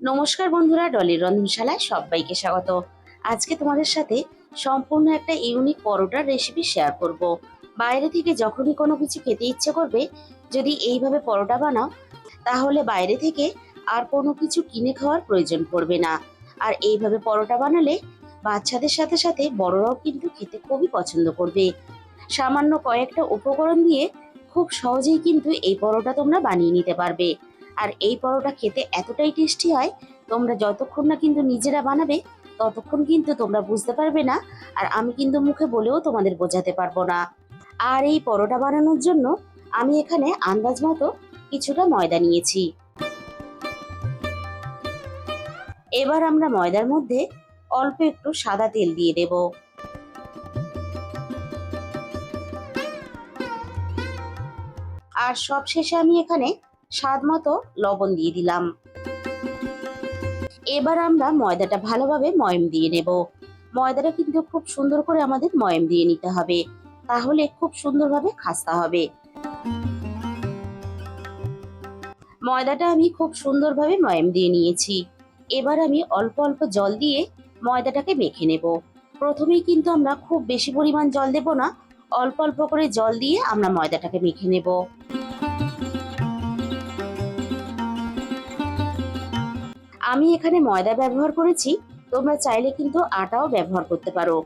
নমস্কার বন্ধুরা, ডলির রন্ধনশালায় সবাইকে স্বাগত। আজকে তোমাদের সাথে সম্পূর্ণ একটা ইউনিক পরোটার রেসিপি শেয়ার করব। বাইরে থেকে যখনই কোনো কিছু খেতে ইচ্ছে করবে, যদি এইভাবে পরোটা বানাও, তাহলে বাইরে থেকে আর কোনো কিছু কিনে খাওয়ার প্রয়োজন পড়বে না। আর এইভাবে পরোটা বানালে বাচ্চাদের সাথে সাথে বড়রাও কিন্তু খেতে খুবই পছন্দ করবে। সামান্য কয়েকটা উপকরণ দিয়ে খুব সহজেই কিন্তু এই পরোটা তোমরা বানিয়ে নিতে পারবে। আর এই পরোটা খেতে এতটাই টেস্টি হয়, তোমরা যতক্ষণ না কিন্তু নিজেরা বানাবে ততক্ষণ কিন্তু তোমরা বুঝতে পারবে না। আর আমি কিন্তু মুখে বলেও তোমাদের বোঝাতে পারবো না। আর এই পরোটা বানানোর জন্য আমি এখানে আন্দাজ মতো কিছুটা ময়দা নিয়েছি। এবার আমরা ময়দার মধ্যে অল্প একটু সাদা তেল দিয়ে দেব। আর সবশেষে আমি এখানে স্বাদ মতো লবণ দিয়ে দিলাম। এবার আমরা ময়দাটা ভালোভাবে ময়ম দিয়ে নেব। ময়দাটা কিন্তু খুব সুন্দর করে আমাদের ময়ম দিয়ে নিতে হবে, তাহলে খুব সুন্দরভাবে খাস্তা হবে। ময়দাটা আমি খুব সুন্দরভাবে ময়ম দিয়ে নিয়েছি। এবার আমি অল্প অল্প জল দিয়ে ময়দাটাকে মেখে নেব। প্রথমেই কিন্তু আমরা খুব বেশি পরিমাণ জল দেব না, অল্প অল্প করে জল দিয়ে আমরা ময়দাটাকে মেখে নেব। আমি এখানে ময়দা ব্যবহার করেছি, তোমরা চাইলে কিন্তু আটাও ব্যবহার করতে পারো।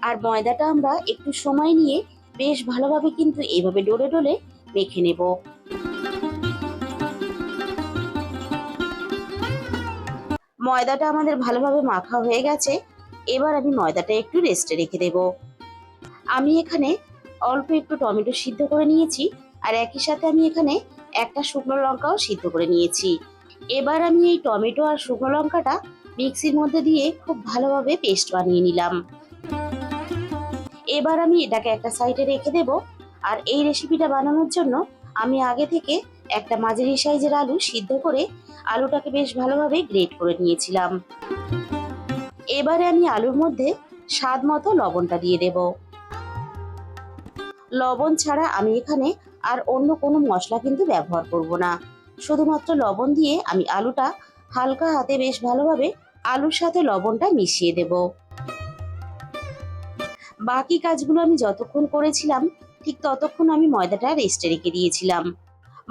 আর ময়দাটা আমরা একটু সময় নিয়ে বেশ ভালোভাবে কিন্তু এইভাবে ডলে ডলে মেখে নেব। ময়দাটা আমাদের ভালোভাবে মাখা হয়ে গেছে। এবার আমি ময়দাটা একটু রেস্টে রেখে দেব। আমি এখানে অল্প একটু টমেটো সিদ্ধ করে নিয়েছি, আর একই সাথে আমি এখানে একটা শুকনো লঙ্কাও সিদ্ধ করে নিয়েছি। এবার আমি এই টমেটো আর শুকনো লঙ্কাটা মিক্সির মধ্যে দিয়ে খুব ভালোভাবে পেস্ট বানিয়ে নিলাম। এবার আমি এটাকে একটা সাইডে রেখে দেব। আর এই রেসিপিটা বানানোর জন্য আমি আগে থেকে একটা মাঝারি সাইজের আলু সিদ্ধ করে আলুটাকে বেশ ভালোভাবে গ্রেট করে নিয়েছিলাম। এবারে আমি আলুর মধ্যে স্বাদ মতো লবণটা দিয়ে দেব। লবণ ছাড়া আমি এখানে আর অন্য কোনো মশলা কিন্তু ব্যবহার করব না। শুধুমাত্র লবণ দিয়ে আমি আলুটা হালকা হাতে বেশ ভালোভাবে আলুর সাথে লবণটা মিশিয়ে দেব। বাকি কাজগুলো আমি যতক্ষণ করেছিলাম ঠিক ততক্ষণ আমি ময়দাটা রেস্টে রেখে দিয়েছিলাম।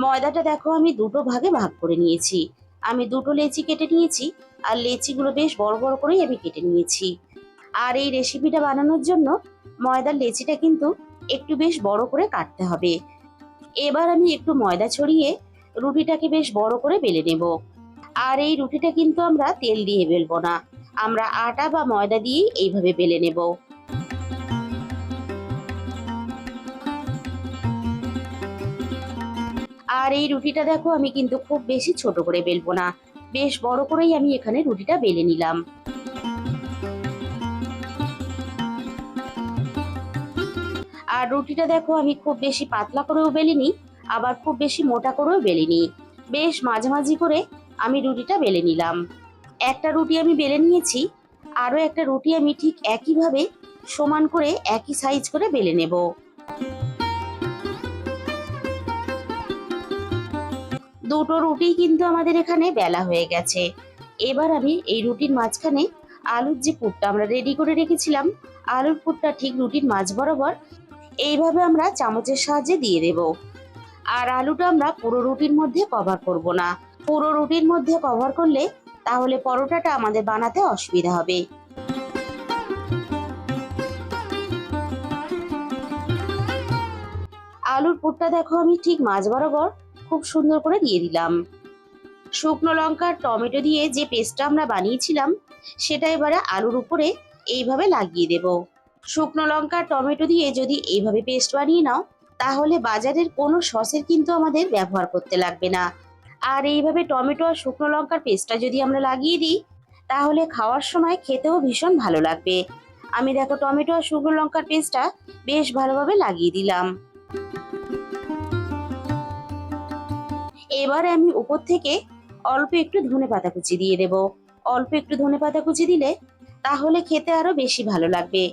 ময়দাটা দেখো আমি দুটো ভাগে ভাগ করে নিয়েছি। আমি দুটো লেচি কেটে নিয়েছি, আর লেচিগুলো বেশ বড় বড় করেই আমি কেটে নিয়েছি। আর এই রেসিপিটা বানানোর জন্য ময়দার লেচিটা কিন্তু একটু বেশ বড় করে কাটতে হবে। এবার আমি একটু ময়দা ছড়িয়ে রুটিটাকে বেশ বড় করে বেলে নেব। আর এই রুটিটা কিন্তু আমরা তেল দিয়ে বেলবো না, আমরা আটা বা ময়দা দিয়েই এইভাবে বেলে নেব। আর এই রুটিটা দেখো আমি কিন্তু খুব বেশি ছোট করে বেলবো না, বেশ বড় করেই আমি এখানে রুটিটা বেলে নিলাম। আর রুটিটা দেখো আমি খুব বেশি পাতলা করেও বেলিনি, আবার খুব বেশি মোটা করেও বেলিনি, বেশ মাঝামাঝি করে আমি রুটিটা বেলে নিলাম। একটা রুটি আমি বেলে নিয়েছি, আরও একটা রুটি আমি ঠিক একইভাবে সমান করে একই সাইজ করে বেলে নেব। দুটো রুটি কিন্তু আমাদের এখানে বেলা হয়ে গেছে। এবার আমি এই রুটির মাঝখানে আলুর যে পুরটা আমরা রেডি করে রেখেছিলাম, আলুর পুরটা ঠিক রুটির মাঝ বরাবর এইভাবে আমরা চামচের সাহায্যে দিয়ে দেব। আর আলুটা আমরা পুরো রুটির মধ্যে কভার করব না। পুরো রুটির মধ্যে কভার করলে তাহলে পরোটাটা আমাদের বানাতে অসুবিধা হবে। আলুর পুরটা দেখো আমি ঠিক মাঝ বরাবর খুব সুন্দর করে দিয়ে দিলাম। শুকনো লঙ্কা টমেটো দিয়ে যে পেস্টটা আমরা বানিয়েছিলাম সেটা এবারে আলুর উপরে এইভাবে লাগিয়ে দেব। শুকনো লঙ্কা টমেটো দিয়ে যদি এইভাবে পেস্ট বানিয়ে নাও, তাহলে বাজারের কোনো সসের কিন্তু আমাদের ব্যবহার করতে লাগবে না। আর এইভাবে টমেটো আর শুকনো লঙ্কার পেস্টটা যদি আমরা লাগিয়ে দিই, তাহলে খাওয়ার সময় খেতেও ভীষণ ভালো লাগবে। আমি দেখো টমেটো আর শুকনো লঙ্কার পেস্টটা বেশ ভালোভাবে লাগিয়ে দিলাম। এবারে আমি উপর থেকে অল্প একটু ধনেপাতা কুচি দিয়ে দেব। অল্প একটু ধনেপাতা কুচি দিলে তাহলে খেতে আরো বেশি ভালো লাগবে।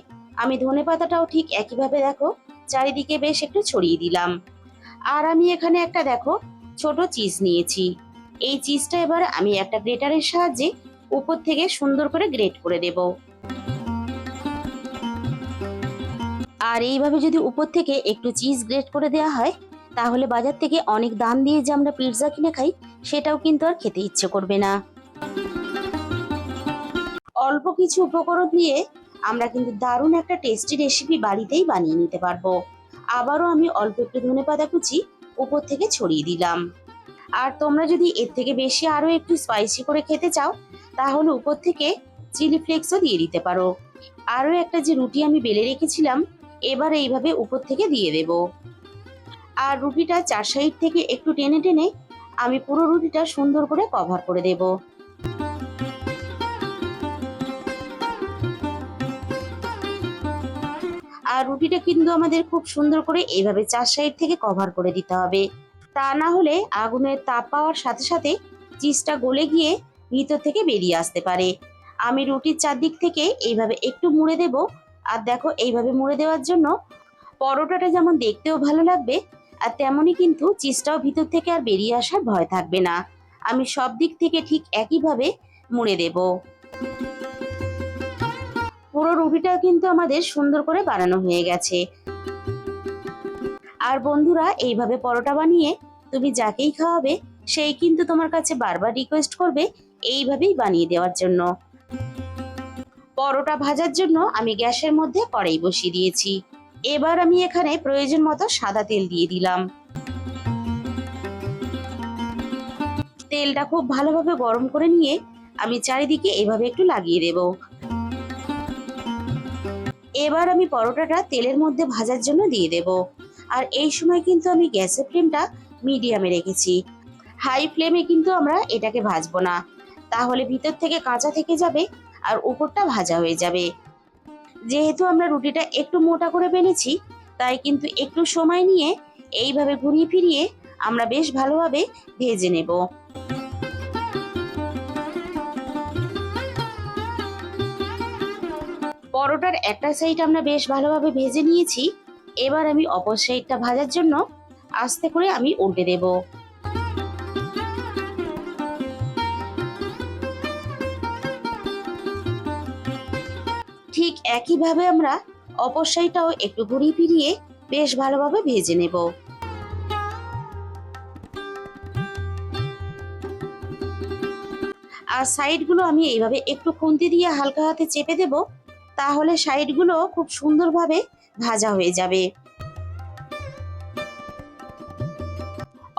আমি ধনেপাতাটাও ঠিক একইভাবে দেখো চারিদিকে বেশ একটু ছড়িয়ে দিলাম। আর আমি এখানে একটা দেখো ছোট চিজ নিয়েছি। এই চিজটা এবার আমি একটা গ্রেটারের সাহায্যে উপর থেকে সুন্দর করে গ্রেট করে দেব। আর এইভাবে যদি উপর থেকে একটু চিজ গ্রেট করে দেওয়া হয়, তাহলে বাজার থেকে অনেক দাম দিয়ে যে আমরা পিৎজা কিনে খাই সেটাও কিন্তু আর খেতে ইচ্ছে করবে না। অল্প কিছু উপকরণ দিয়ে আমরা কিন্তু দারুণ একটা টেস্টি রেসিপি বাড়িতেই বানিয়ে নিতে পারবো। আবারও আমি অল্প একটু ধনেপাতা কুচি উপর থেকে ছড়িয়ে দিলাম। আর তোমরা যদি এর থেকে বেশি আরো একটু স্পাইসি করে খেতে চাও, তাহলে উপর থেকে চিলি ফ্লেক্সও দিয়ে দিতে পারো। আরো একটা যে রুটি আমি বেলে রেখেছিলাম, এবার এইভাবে উপর থেকে দিয়ে দেব। আর রুটিটা চার সাইড থেকে একটু টেনে টেনে আমি পুরো রুটিটা সুন্দর করে কভার করে দেব। আর রুটিটা কিন্তু আমাদের খুব সুন্দর করে এইভাবে চার সাইড থেকে কভার করে দিতে হবে, তা না হলে আগুনের তাপ পাওয়ার সাথে সাথে চিজটা গলে গিয়ে ভিতর থেকে বেরিয়ে আসতে পারে। আমি রুটির চারদিক থেকে এইভাবে একটু মুড়ে দেব। আর দেখো, এইভাবে মুড়ে দেওয়ার জন্য পরোটাটা যেমন দেখতেও ভালো লাগবে, আর তেমনই কিন্তু চিজটাও ভিতর থেকে আর বেরিয়ে আসার ভয় থাকবে না। আমি সব দিক থেকে ঠিক একইভাবে মুড়ে দেব। পুরো রুটিটা কিন্তু আমাদের সুন্দর করে বানানো হয়ে গেছে। আর বন্ধুরা, এইভাবে পরোটা বানিয়ে তুমি যাকেই খাওয়াবে সেই কিন্তু তোমার কাছে বারবার রিকোয়েস্ট করবে এইভাবেই বানিয়ে দেওয়ার জন্য। পরোটা ভাজার জন্য আমি গ্যাসের মধ্যে কড়াই বসিয়ে দিয়েছি। এবার আমি এখানে প্রয়োজন মতো সাদা তেল দিয়ে দিলাম। তেলটা খুব ভালোভাবে গরম করে নিয়ে আমি চারিদিকে এভাবে একটু লাগিয়ে দেব। এবার আমি পরোটাটা তেলের মধ্যে ভাজার জন্য দিয়ে দেব। আর এই সময় কিন্তু আমি গ্যাসের ফ্লেমটা মিডিয়ামে রেখেছি। হাই ফ্লেমে কিন্তু আমরা এটাকে ভাজবো না, তাহলে ভিতর থেকে কাঁচা থেকে যাবে আর উপরটা ভাজা হয়ে যাবে। যেহেতু আমরা রুটিটা একটু মোটা করে বেলেছি, তাই কিন্তু একটু সময় নিয়ে এইভাবে ঘুরিয়ে ফিরিয়ে আমরা বেশ ভালোভাবে ভেজে নেব। পরোটার একটা সাইড আমরা বেশ ভালোভাবে ভেজে নিয়েছি। এবার আমি অপর সাইডটা ভাজার জন্য আস্তে করে আমি উল্টে দেব। ঠিক একইভাবে আমরা অপর সাইডটাও একটু ঘুরিয়ে ফিরিয়ে বেশ ভালোভাবে ভেজে নেব। আর সাইডগুলো আমি এইভাবে একটু খুন্তি দিয়ে হালকা হাতে চেপে দেব, তাহলে সাইডগুলো খুব সুন্দরভাবে ভাজা হয়ে যাবে।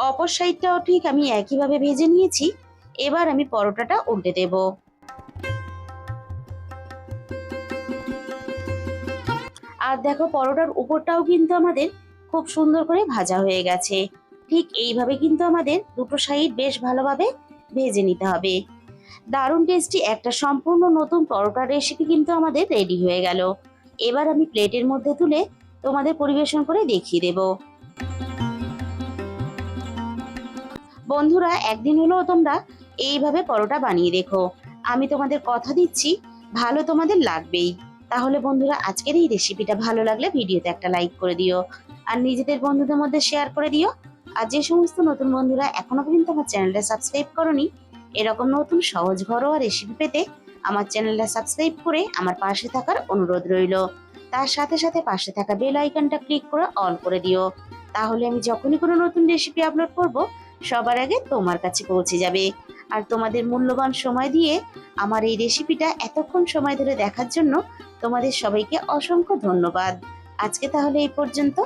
অপর সাইডটাও ঠিক আমি একইভাবে ভেজে নিয়েছি। এবার আমি পরোটাটা উল্টে দেব। আর দেখো, পরোটার উপরটাও কিন্তু আমাদের খুব সুন্দর করে ভাজা হয়ে গেছে। ঠিক এইভাবে কিন্তু আমাদের দুটো সাইড বেশ ভালোভাবে ভেজে নিতে হবে। দারুণ টেস্টি একটা সম্পূর্ণ নতুন পরোটার রেসিপি কিন্তু আমাদের রেডি হয়ে গেল। এবার আমি প্লেটের মধ্যে তুলে তোমাদের পরিবেশন করে দেখিয়ে দেব। বন্ধুরা, একদিন হলেও তোমরা এইভাবে পরোটা বানিয়ে দেখো। আমি তোমাদের কথা দিচ্ছি, ভালো তোমাদের লাগবেই। তাহলে বন্ধুরা, আজকের এই রেসিপিটা ভালো লাগলে ভিডিওতে একটা লাইক করে দিও, আর নিজেদের বন্ধুদের মধ্যে শেয়ার করে দিও। আর যে সমস্ত নতুন বন্ধুরা এখনো পর্যন্ত আমার চ্যানেলটা সাবস্ক্রাইব করোনি, এরকম নতুন সহজ ঘরোয়া রেসিপি পেতে আমার চ্যানেলটা সাবস্ক্রাইব করে আমার পাশে থাকার অনুরোধ রইল। তার সাথে সাথে পাশে থাকা বেল আইকনটা ক্লিক করে অল করে দিও, তাহলে আমি যখনই কোনো নতুন রেসিপি আপলোড করব সবার আগে তোমার কাছে পৌঁছে যাবে। আর তোমাদের মূল্যবান সময় দিয়ে আমার এই রেসিপিটা এতক্ষণ সময় ধরে দেখার জন্য তোমাদের সবাইকে অসংখ্য ধন্যবাদ। আজকে তাহলে এই পর্যন্ত।